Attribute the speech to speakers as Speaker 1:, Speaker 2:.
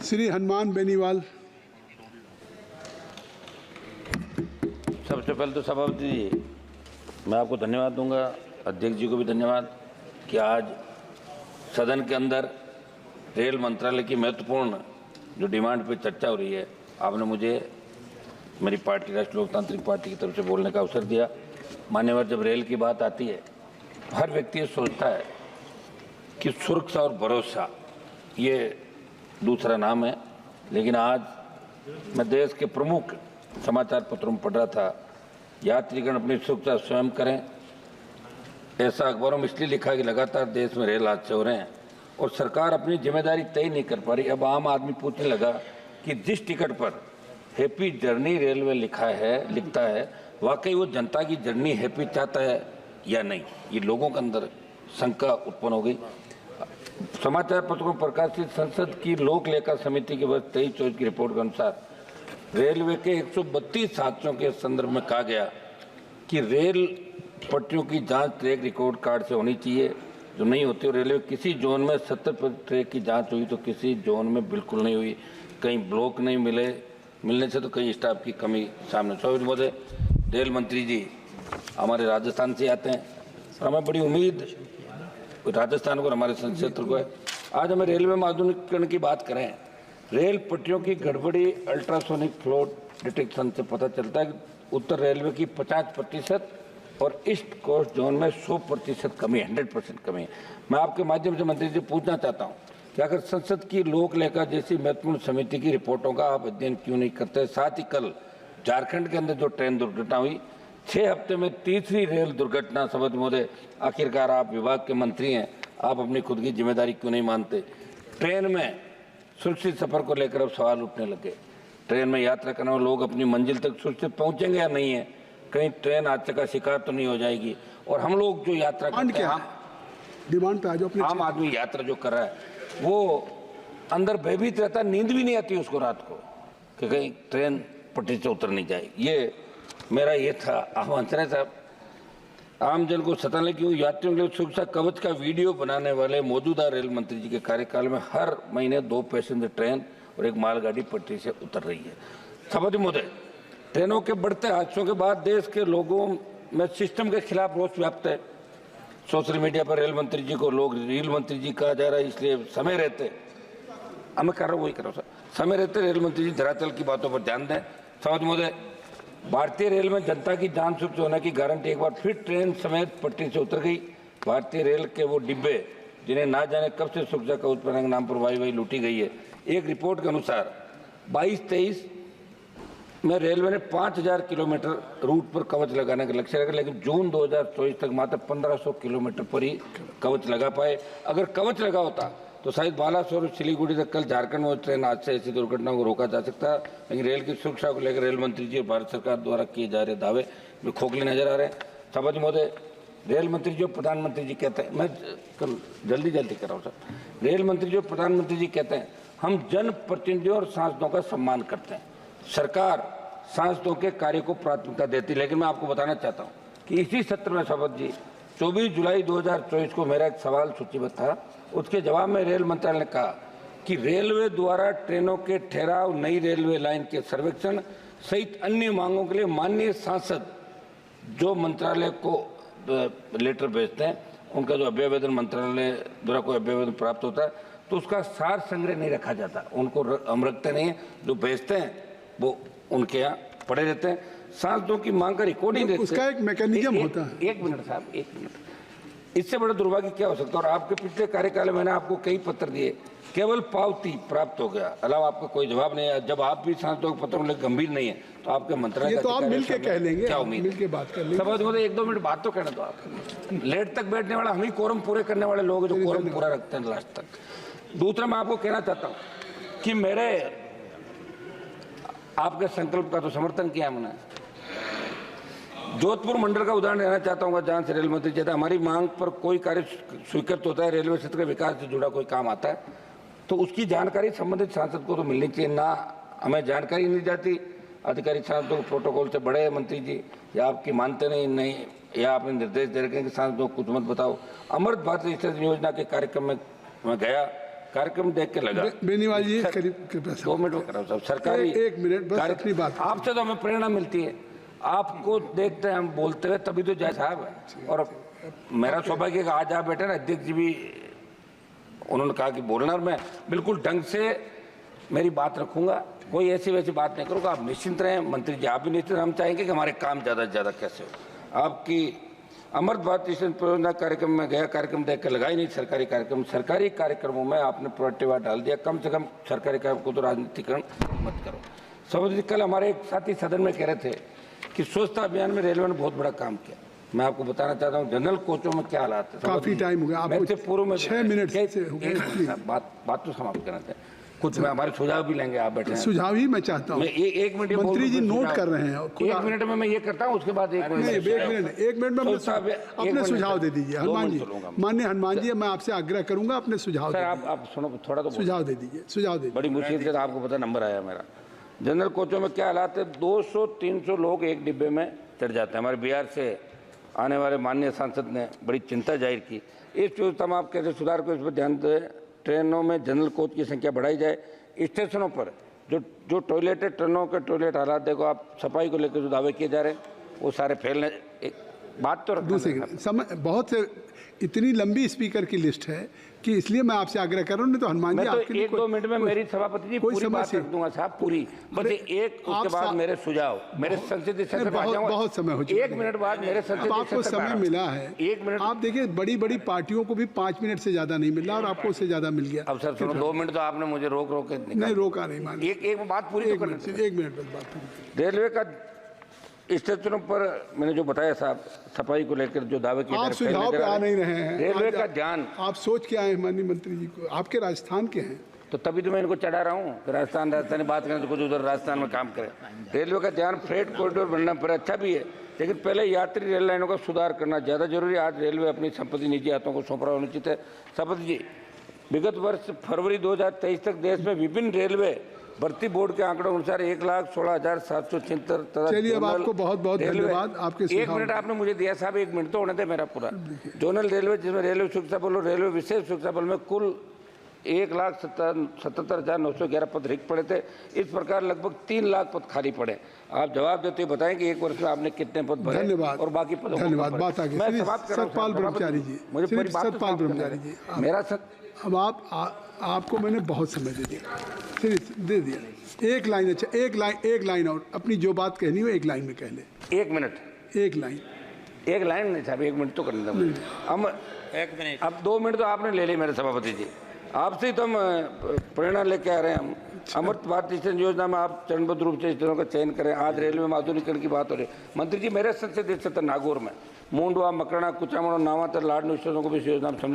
Speaker 1: श्री हनुमान बेनीवाल।
Speaker 2: सबसे पहले तो सभापति जी मैं आपको धन्यवाद दूंगा, अध्यक्ष जी को भी धन्यवाद कि आज सदन के अंदर रेल मंत्रालय की महत्वपूर्ण जो डिमांड पे चर्चा हो रही है, आपने मुझे मेरी पार्टी राष्ट्रीय लोकतांत्रिक पार्टी की तरफ से बोलने का अवसर दिया। मान्यवर, जब रेल की बात आती है हर व्यक्ति ये सोचता है कि सुरक्षा और भरोसा ये दूसरा नाम है, लेकिन आज मैं देश के प्रमुख समाचार पत्रों में पढ़ रहा था, यात्रीगण अपनी सुरक्षा स्वयं करें। ऐसा अखबारों में इसलिए लिखा कि लगातार देश में रेल हादसे हो रहे हैं और सरकार अपनी जिम्मेदारी तय नहीं कर पा रही। अब आम आदमी पूछने लगा कि जिस टिकट पर हैप्पी जर्नी रेलवे लिखता है वाकई वो जनता की जर्नी हैप्पी चाहता है या नहीं, ये लोगों के अंदर शंका उत्पन्न हो गई। समाचार पत्रों में प्रकाशित संसद की लोक लेखा समिति के वर्ष 23-24 की रिपोर्ट के अनुसार रेलवे के 132 हादसों के संदर्भ में कहा गया कि रेल पटरियों की जांच ट्रैक रिकॉर्ड कार्ड से होनी चाहिए, जो नहीं होती। और रेलवे किसी जोन में 70% ट्रैक की जांच हुई तो किसी जोन में बिल्कुल नहीं हुई। कहीं ब्लॉक नहीं मिलने से तो कहीं स्टाफ की कमी सामने। स्वागत महोदय, रेल मंत्री जी हमारे राजस्थान से आते हैं और हमें बड़ी उम्मीद राजस्थान को और हमारे संसदीय क्षेत्र को है। आज हमें रेलवे में आधुनिकीकरण की बात करें। रेल पटरियों की गड़बड़ी अल्ट्रासोनिक फ्लो डिटेक्शन से पता चलता है कि उत्तर रेलवे की 50% और ईस्ट कोस्ट जोन में 100% कमी, 100% कमी है। मैं आपके माध्यम से मंत्री जी पूछना चाहता हूँ कि अगर संसद की लोक लेखा जैसी महत्वपूर्ण समिति की रिपोर्टों का आप अध्ययन क्यों नहीं करते। साथ ही कल झारखंड के अंदर जो ट्रेन दुर्घटना हुई, 6 हफ्ते में तीसरी रेल दुर्घटना। सभापति महोदय, आखिरकार आप विभाग के मंत्री हैं, आप अपनी खुद की जिम्मेदारी क्यों नहीं मानते। ट्रेन में सुरक्षित सफर को लेकर अब सवाल उठने लगे। ट्रेन में यात्रा करने वाले लोग अपनी मंजिल तक सुरक्षित पहुंचेंगे या नहीं है, कहीं ट्रेन हादसे का शिकार तो नहीं हो जाएगी। और हम लोग जो यात्रा करते हैं,
Speaker 1: डिमांड पे आ जाओ।
Speaker 2: आम आदमी यात्रा जो कर रहा है वो अंदर भयभीत रहता है, नींद भी नहीं आती उसको रात को कि कहीं ट्रेन पटरी से उतर नहीं जाएगी। ये मेरा ये था आह्वान। साहब, आम जन को सताने की यात्रियों के लिए सुरक्षा कवच का वीडियो बनाने वाले मौजूदा रेल मंत्री जी के कार्यकाल में हर महीने 2 पैसेंजर ट्रेन और 1 मालगाड़ी पटरी से उतर रही है। सभापति महोदय, ट्रेनों के बढ़ते हादसों के बाद देश के लोगों में सिस्टम के खिलाफ रोष व्याप्त है। सोशल मीडिया पर रेल मंत्री जी को लोग रेल मंत्री जी कहा जा रहा है, इसलिए समय रहते मैं कर रहा हूँ वही कर रहा हूँ सर, समय रहते रेल मंत्री जी धरातल की बातों पर ध्यान दें। सभापति महोदय, भारतीय रेल में जनता की जान सुरक्षित होने की गारंटी एक बार फिर ट्रेन समेत पटरी से उतर गई। भारतीय रेल के वो डिब्बे जिन्हें ना जाने कब से सुरक्षा कवच बनाने के नाम पर वाई लूटी गई है। एक रिपोर्ट के अनुसार 22-23 में रेलवे ने 5000 किलोमीटर रूट पर कवच लगाने का लक्ष्य रखा, लेकिन जून 2024 तक मात्र 1500 किलोमीटर पर ही कवच लगा पाए। अगर कवच लगा होता तो शायद बालासोर और सिलीगुड़ी तक कल झारखंड में ट्रेन आज से ऐसी दुर्घटनाओं को रोका जा सकता है। लेकिन रेल की सुरक्षा को लेकर रेल मंत्री जी और भारत सरकार द्वारा किए जा रहे दावे में खोखले नजर आ रहे हैं। सभापति महोदय, रेल मंत्री जी और प्रधानमंत्री जी कहते हैं, मैं कल जल्दी कर रहा हूँ सर, रेल मंत्री जी और प्रधानमंत्री जी कहते हैं हम जनप्रतिनिधियों और सांसदों का सम्मान करते हैं, सरकार सांसदों के कार्य को प्राथमिकता देती। लेकिन मैं आपको बताना चाहता हूँ कि इसी सत्र में सभापति जी 24 जुलाई 2024 को मेरा एक सवाल सूचीबद्ध था। उसके जवाब में रेल मंत्रालय ने कहा कि रेलवे द्वारा ट्रेनों के ठहराव, नई रेलवे लाइन के सर्वेक्षण सहित अन्य मांगों के लिए माननीय सांसद जो मंत्रालय को लेटर भेजते हैं, उनका जो अभ्यावेदन मंत्रालय द्वारा कोई अभ्यावेदन प्राप्त होता है तो उसका सार संग्रह नहीं रखा जाता, उनको हम रखते नहीं है। जो भेजते हैं वो उनके यहाँ पड़े रहते हैं। सांसदों की मांग का रिकॉर्डिंग
Speaker 1: उसका एक मैकेनिज्म होता है।
Speaker 2: एक मिनट साहब, एक मिनट, इससे बड़ा दुर्भाग्य क्या हो सकता है। और आपके पिछले कार्यकाल में मैंने आपको कई पत्र दिए, केवल पावती प्राप्त हो गया, अलावा आपका कोई जवाब नहीं है। जब आप भी सांसदों के पत्रों में गंभीर नहीं है तो आपके मंत्रालय
Speaker 1: तो आप मिलकर कह लेंगे,
Speaker 2: क्या उम्मीद,
Speaker 1: मिलकर बात कर लेंगे।
Speaker 2: सभापति महोदय 1-2 मिनट बात तो कहने दो आप। लेट तक बैठने वाला हम ही कोरम पूरे करने वाले लोग जो कोरम पूरा रखते हैं लास्ट तक। दूसरा, मैं आपको कहना चाहता हूँ कि मेरे आपके संकल्प का तो समर्थन किया हमने। जोधपुर मंडल का उदाहरण लेना चाहता हूँ जहाँ से रेल मंत्री कहते हैं हमारी मांग पर कोई कार्य स्वीकृत होता है, रेलवे क्षेत्र के विकास से जुड़ा कोई काम आता है तो उसकी जानकारी संबंधित सांसद को तो मिलनी चाहिए। ना हमें जानकारी नहीं जाती, अधिकारी सांसदों को प्रोटोकॉल से बड़े मंत्री जी, या आपकी मानते नहीं या आपने निर्देश दे रखे कि सांसदों को कुछ मत बताओ। अमृत भारत स्टेशन योजना के कार्यक्रम में मैं गया, कार्यक्रम देख के लगा।
Speaker 1: बेनीवाल जी करीब कृपया
Speaker 2: 2 मिनट में कराओ साहब। सरकारी
Speaker 1: एक मिनट बस अपनी बात।
Speaker 2: आपसे तो हमें प्रेरणा मिलती है, आपको देखते हैं हम बोलते हुए, तभी तो जय साहब। और मेरा सौभाग्य कि आज आप बैठे ना, अध्यक्ष जी भी उन्होंने कहा कि बोलना, और मैं बिल्कुल ढंग से मेरी बात रखूंगा, कोई ऐसी वैसी बात नहीं करूंगा। आप निश्चिंत रहें, मंत्री जी आप भी निश्चिंत। हम चाहेंगे कि हमारे काम ज़्यादा से ज़्यादा कैसे हो। आपकी अमृत भारत मिशन परियोजना कार्यक्रम में गया, कार्यक्रम देख कर लगा ही नहीं सरकारी कार्यक्रम। सरकारी कार्यक्रमों में आपने प्रोएक्टिव डाल दिया, कम से कम सरकारी कार्यक्रम को तो राजनीतिकरण मत करो। सभापति, कल हमारे एक साथी सदन में कह रहे थे कि स्वच्छता अभियान में रेलवे ने बहुत बड़ा काम किया। मैं आपको बताना चाहता हूँ जनरल कोचों में क्या हालात है।
Speaker 1: काफी टाइम हो गया आपको,
Speaker 2: पूर्व में
Speaker 1: 6 मिनट से हो गए।
Speaker 2: बात तो समाप्त करना चाहिए, कुछ में हमारे सुझाव भी लेंगे। आप बैठे हैं,
Speaker 1: सुझाव ही मैं चाहता हूँ।
Speaker 2: एक मिनट
Speaker 1: मंत्री जी नोट कर रहे हैं।
Speaker 2: 1 मिनट में मैं ये करता हूँ, उसके बाद 1
Speaker 1: मिनट में अपने सुझाव दे दीजिए। हनुमान जी, माननीय हनुमान जी, मैं आपसे आग्रह करूंगा अपने सुझाव।
Speaker 2: सर आप सुनो थोड़ा, तो
Speaker 1: सुझाव दे दीजिए, सुझाव दे।
Speaker 2: बड़ी मुश्किल से आपको पता नंबर आया मेरा। जनरल कोचों में क्या हालात है, 200-300 लोग एक डिब्बे में चढ़ जाते हैं। हमारे बिहार से आने वाले माननीय सांसद ने बड़ी चिंता जाहिर की। इस व्यवस्था में आप कैसे सुधार को, इस पर ध्यान दें। ट्रेनों में जनरल कोच की संख्या बढ़ाई जाए। स्टेशनों पर जो टॉयलेट है, ट्रेनों के टॉयलेट हालात देखो आप, सफाई को लेकर जो दावे किए जा रहे हैं वो सारे फैलने। एक बात तो
Speaker 1: दूसरी समय बहुत से, इतनी लंबी स्पीकर की लिस्ट है कि इसलिए मैं आपसे आग्रह कर रहा हूँ। नहीं तो हनुमान जी
Speaker 2: आपके लिए 1-2 मिनट में मेरी सभापति जी पूरी बात रख दूंगा साहब, पूरी। बस एक उसके बाद मेरे सुझाव, मेरे संसदीय सत्र
Speaker 1: बहुत समय हो चुका है।
Speaker 2: 1 मिनट बाद मेरे संसदीय
Speaker 1: आपको समय मिला है
Speaker 2: 1 मिनट।
Speaker 1: आप देखिए बड़ी बड़ी पार्टियों को भी 5 मिनट से ज्यादा नहीं मिला और आपको उससे ज्यादा मिल गया।
Speaker 2: अब सर सुनो, 2 मिनट तो आपने मुझे रोक के
Speaker 1: नहीं रोका, नहीं मान।
Speaker 2: एक बात पूरी तो करनी।
Speaker 1: 1 मिनट बस बात पूरी।
Speaker 2: रेलवे का स्टेशनों पर मैंने जो बताया साहब, सफाई को लेकर जो दावे किए,
Speaker 1: आप सुझाव पे आ नहीं रहे हैं।
Speaker 2: रेलवे का ध्यान
Speaker 1: आप सोच के आए हैं माननीय मंत्री जी को, आपके राजस्थान के हैं
Speaker 2: तो तभी तो मैं इनको चढ़ा रहा हूँ। राजस्थानी बात करें तो कुछ उधर राजस्थान में काम करें। रेलवे का ध्यान फ्रेट कॉरिडोर बनना पर अच्छा भी है, लेकिन पहले यात्री रेल लाइनों का सुधार करना ज़्यादा जरूरी है। आज रेलवे अपनी संपत्ति निजी हाथों को सौंप रहा होना उचित है। सभापति जी, विगत वर्ष फरवरी 2023 तक देश में विभिन्न रेलवे भर्ती बोर्ड के आंकड़ों अनुसार 1,16,776।
Speaker 1: चलिए, अब आपको बहुत बहुत धन्यवाद आपके
Speaker 2: 1 मिनट आपने मुझे दिया साहब, 1 मिनट तो होने दे मेरा पूरा। जोनल रेलवे, जिसमें रेलवे सुरक्षा बल और रेलवे विशेष सुरक्षा बल में कुल 1,77,911 पद रिक्त पड़े थे। इस प्रकार लगभग 3 लाख पद खाली पड़े। आप जवाब देते हुए बताएं कि 1 वर्ष में आपने कितने पद भरे।
Speaker 1: धन्यवाद।
Speaker 2: और बाकी पद।
Speaker 1: धन्यवाद। बात आगे सतपाल ब्रह्मचारी जी,
Speaker 2: मुझे
Speaker 1: सतपाल ब्रह्मचारी जी,
Speaker 2: मेरा
Speaker 1: अब आपको मैंने बहुत समय दे दिया, दे दिया। एक लाइन, अच्छा एक लाइन और अपनी जो बात कहनी हो 1 लाइन में कह ले।
Speaker 2: 1 मिनट,
Speaker 1: 1 लाइन
Speaker 2: नहीं साहब, 1 मिनट तो करने दो। हम 1 मिनट, अब 2 मिनट तो आपने ले ली मेरे सभापति जी। आपसे तो हम प्रेरणा लेके आ रहे हैं। हम अमृत भारत स्टेशन योजना में आप चरणबद्ध रूप से स्टेशनों का चयन करें। आज रेलवे में आधुनिकीकरण की बात हो रही है। मंत्री जी, मेरे संसदीय क्षेत्र नागौर में मूंडवा, मकराना, कुचामन और नावातर लाडनू स्टेशनों को भी इस योजना में सम्मिलित